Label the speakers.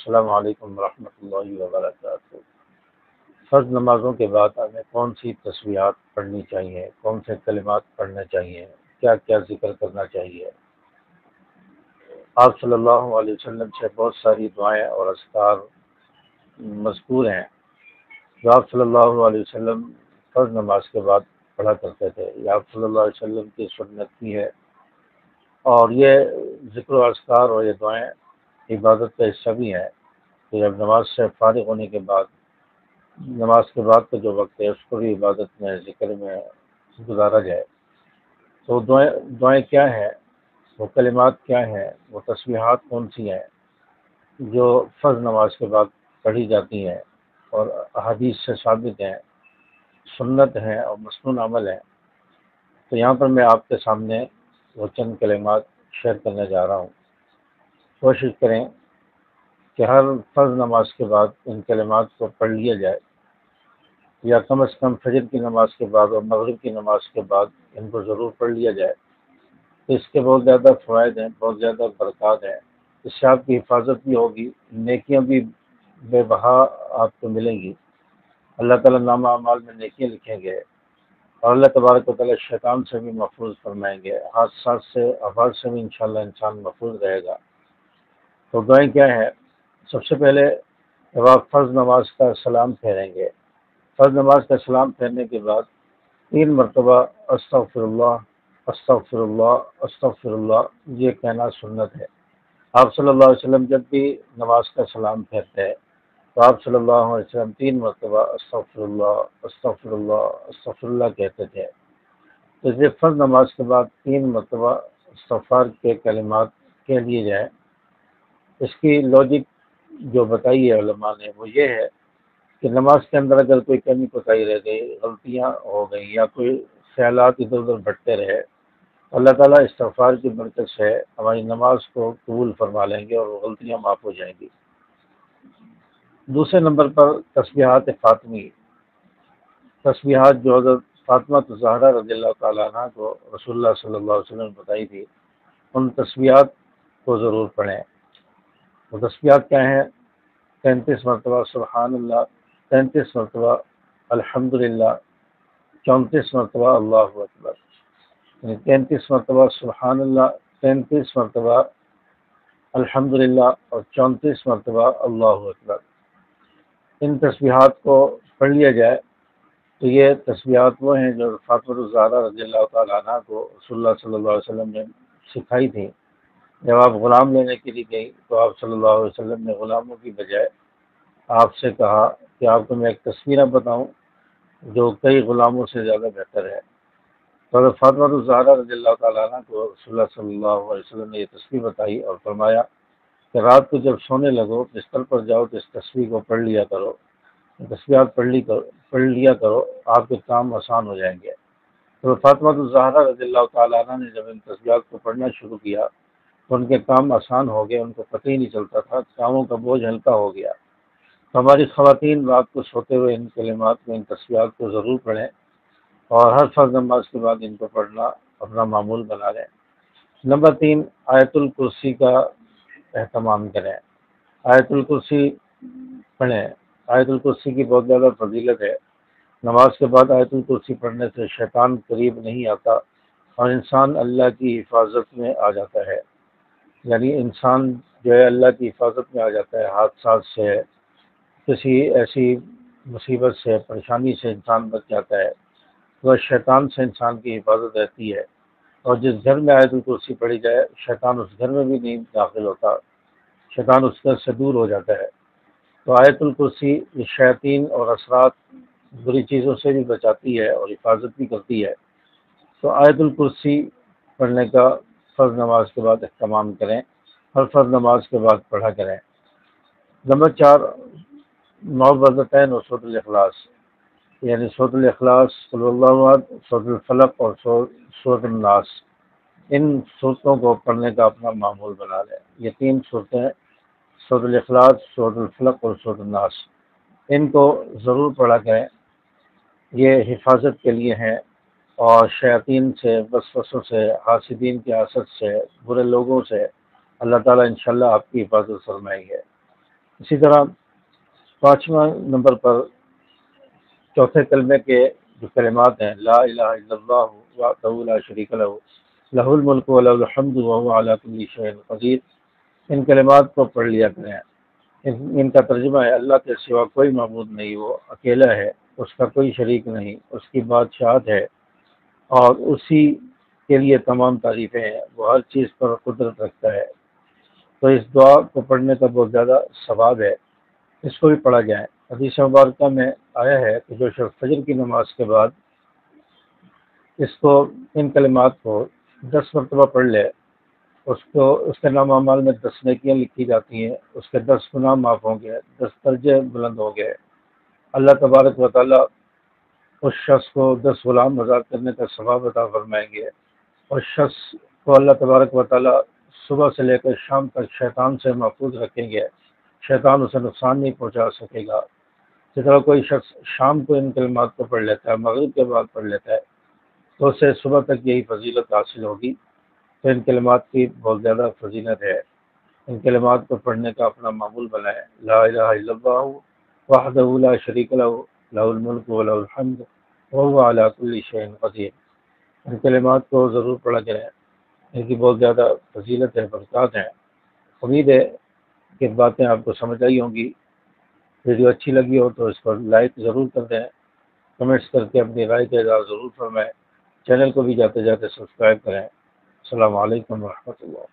Speaker 1: السلام علیکم ورحمۃ اللہ وبرکاتہ۔ فرض نمازوں کے بعد ہمیں کون سی تسبیحات پڑھنی چاہیے، کون سے کلمات پڑھنے چاہیے، کیا کیا ذکر کرنا چاہیے؟ آپ صلی اللہ علیہ وسلم سے بہت ساری دعائیں اور اذکار مذکور ہیں جو آپ صلی اللہ علیہ وسلم فرض نماز کے بعد پڑھا کرتے تھے، یہ آپ صلی اللہ علیہ وسلم کی سنت کی ہے، اور یہ ذکر و اذکار اور یہ دعائیں عبادت کا حصہ بھی ہیں کہ جب نماز سے فارغ ہونے کے بعد، نماز کے بعد کا جو وقت ہے اس کو بھی عبادت میں، ذکر میں گزارا جائے۔ تو دعائیں کیا ہیں، وہ کلمات کیا ہیں، وہ تسبیحات کون سی ہیں جو فرض نماز کے بعد پڑھی جاتی ہیں اور احادیث سے ثابت ہیں، سنت ہیں اور مسنون عمل ہیں؟ تو یہاں پر میں آپ کے سامنے وہ چند کلمات شیئر کرنے جا رہا ہوں۔ کوشش کریں کہ ہر فرض نماز کے بعد ان کلمات کو پڑھ لیا جائے، یا کم از کم فجر کی نماز کے بعد اور مغرب کی نماز کے بعد ان کو ضرور پڑھ لیا جائے۔ تو اس کے بہت زیادہ فوائد ہیں، بہت زیادہ برکات ہیں۔ اس سے آپ کی حفاظت بھی ہوگی، نیکیاں بھی بے بہا آپ کو ملیں گی۔ اللہ تعالیٰ نامہ اعمال میں نیکیاں لکھیں گے، اور اللہ تبارک و تعالیٰ شیطان سے بھی محفوظ فرمائیں گے، حادثات سے، آفات سے بھی انشاءاللہ انسان محفوظ رہے گا۔ تو دعائیں کیا ہے؟ سب سے پہلے جب آپ فرض نماز کا سلام پھیریں گے، فرض نماز کا سلام پھیرنے کے بعد 3 مرتبہ استغفر اللہ، استغفر اللہ، استغفر اللہ یہ کہنا سنت ہے۔ آپ صلی اللہ علیہ وسلم جب بھی نماز کا سلام پھیرتے ہیں تو آپ صلی اللہ علیہ وسلم 3 مرتبہ استغفر اللہ، استغفر اللہ، استغفر اللہ کہتے تھے۔ تو اس لیے فرض نماز کے بعد 3 مرتبہ استغفار کے کلمات کہہ لیے جائیں۔ اس کی لاجک جو بتائی ہے علماء نے وہ یہ ہے کہ نماز کے اندر اگر کوئی کمی کوتاہی رہ گئی، غلطیاں ہو گئیں، یا کوئی خیالات ادھر ادھر بھٹتے رہے، اللہ تعالیٰ استغفار کی برکت سے ہماری نماز کو قبول فرما لیں گے اور وہ غلطیاں معاف ہو جائیں گی۔ دوسرے نمبر پر تسبیحات فاطمی، تسبیحات جو حضرت فاطمہ الزہرا رضی اللہ تعالیٰ عنہ کو رسول اللہ صلی اللہ علیہ وسلم نے بتائی تھی، ان تسبیحات کو ضرور پڑھیں۔ وہ تسبیحات کیا ہیں؟ 33 مرتبہ سبحان اللہ، 33 مرتبہ الحمدللہ، 34 مرتبہ اللہ اکبر، یعنی 33 مرتبہ سبحان اللہ، 33 مرتبہ الحمدللہ اور 34 مرتبہ اللہ اکبر۔ ان تسبیحات کو پڑھ لیا جائے تو یہ تسبیحات وہ ہیں جو فاطمہ الزہرا رضی اللہ تعالیٰ عنہ کو رسول اللہ صلی اللہ علیہ وسلم نے سکھائی تھی۔ جب آپ غلام لینے کے لیے گئی تو آپ صلی اللہ علیہ وسلم نے غلاموں کی بجائے آپ سے کہا کہ آپ کو میں ایک تسبیح بتاؤں جو کئی غلاموں سے زیادہ بہتر ہے۔ تو حضرت فاطمہ الزہرا رضی اللہ تعالیٰ عنہ کو رسول اللہ صلی اللہ علیہ وسلم نے یہ تسبیح بتائی اور فرمایا کہ رات کو جب سونے لگو، بستر پر جاؤ تو اس تسبیح کو پڑھ لیا کرو، تسبیحات پڑھ لیا کرو، آپ کے کام آسان ہو جائیں گے۔ تو فاطمہ الزہرا رضی اللہ تعالیٰ عنہ نے جب ان تسبیحات کو پڑھنا شروع کیا تو ان کے کام آسان ہو گئے، ان کو پتہ ہی نہیں چلتا تھا، کاموں کا بوجھ ہلکا ہو گیا۔ تو ہماری خواتین رات کو سوتے ہوئے ان کلمات کو، ان تسبیحات کو ضرور پڑھیں، اور ہر فرض نماز کے بعد ان کو پڑھنا اپنا معمول بنا لیں۔ نمبر 3، آیت الکرسی کا اہتمام کریں، آیت الکرسی پڑھیں۔ آیت الکرسی کی بہت زیادہ فضیلت ہے۔ نماز کے بعد آیت الکرسی پڑھنے سے شیطان قریب نہیں آتا اور انسان اللہ کی حفاظت میں آ جاتا ہے، یعنی انسان جو ہے اللہ کی حفاظت میں آ جاتا ہے، حادثات سے، کسی ایسی مصیبت سے، پریشانی سے انسان بچ جاتا ہے، تو شیطان سے انسان کی حفاظت رہتی ہے۔ اور جس گھر میں آیت الکرسی پڑھی جائے، شیطان اس گھر میں بھی نہیں داخل ہوتا، شیطان اس گھر سے دور ہو جاتا ہے۔ تو آیت الکرسی یہ شیاطین اور اثرات، بری چیزوں سے بھی بچاتی ہے اور حفاظت بھی کرتی ہے۔ تو آیت الکرسی پڑھنے کا فرض نماز کے بعد اہتمام کریں، ہر فرض نماز کے بعد پڑھا کریں۔ نمبر 4، معوذتین اور سورۃ الاخلاص، یعنی سورۃ الاخلاص، قل هو اللہ احد، سورۃ الفلق اور سورۃ الناس، ان صورتوں کو پڑھنے کا اپنا معمول بنا لیں۔ یہ 3 صورتیں، سورۃ الاخلاص، سورۃ الفلق اور سورۃ الناس، ان کو ضرور پڑھا کریں، یہ حفاظت کے لیے ہیں، اور شیاطین سے، وسوسوں سے، حاسدین کی حسد سے، برے لوگوں سے اللہ تعالیٰ انشاءاللہ آپ کی حفاظت فرمائیں گے۔ اسی طرح 5واں نمبر پر چوتھے کلمے کے جو کلمات ہیں، لا الہ الا اللہ وحدہ لا شریک لہ لہ الملک و لہ الحمد وہو علی کل شیء قدیر، ان کلمات کو پڑھ لیا کریں۔ ان کا ترجمہ ہے اللہ کے سوا کوئی معبود نہیں، وہ اکیلا ہے، اس کا کوئی شریک نہیں، اس کی بادشاہت ہے اور اسی کے لیے تمام تعریفیں ہیں، وہ ہر چیز پر قدرت رکھتا ہے۔ تو اس دعا کو پڑھنے کا بہت زیادہ ثواب ہے، اس کو بھی پڑھا جائے۔ حدیث مبارکہ میں آیا ہے کہ جو شخص فجر کی نماز کے بعد ان کلمات کو 10 مرتبہ پڑھ لے، اس کے نام اعمال میں 10 نیکیاں لکھی جاتی ہیں، اس کے 10 گناہ معاف ہوں گے، 10 درجے بلند ہوں گے۔ اللہ تبارک و تعالیٰ اس شخص کو 10 غلام آزاد کرنے کا ثواب عطا فرمائیں گے، اور شخص کو اللہ تبارک و تعالیٰ صبح سے لے کر شام تک شیطان سے محفوظ رکھیں گے، شیطان اسے نقصان نہیں پہنچا سکے گا۔ جس طرح کوئی شخص شام کو ان کلمات کو پڑھ لیتا ہے، مغرب کے بعد پڑھ لیتا ہے، تو اسے صبح تک یہی فضیلت حاصل ہوگی۔ تو ان کلمات کی بہت زیادہ فضیلت ہے، ان کلمات کو پڑھنے کا اپنا معمول بنائیں۔ لا الہ الا اللہ وحدہ لا شریک لہ لہ الملک و لہ الحمد وہو علی کل شیء قدیر، ان کلمات کو ضرور پڑھا کریں، ان کی بہت زیادہ فضیلت ہے، برکات ہیں۔ امید ہے کہ باتیں آپ کو سمجھ آئی ہوں گی۔ ویڈیو اچھی لگی ہو تو اس پر لائک ضرور کر دیں، کمنٹس کر کے اپنی رائے کا اظہار ضرور فرمائیں، چینل کو بھی جاتے جاتے سبسکرائب کریں۔ السلام علیکم ورحمۃ اللہ۔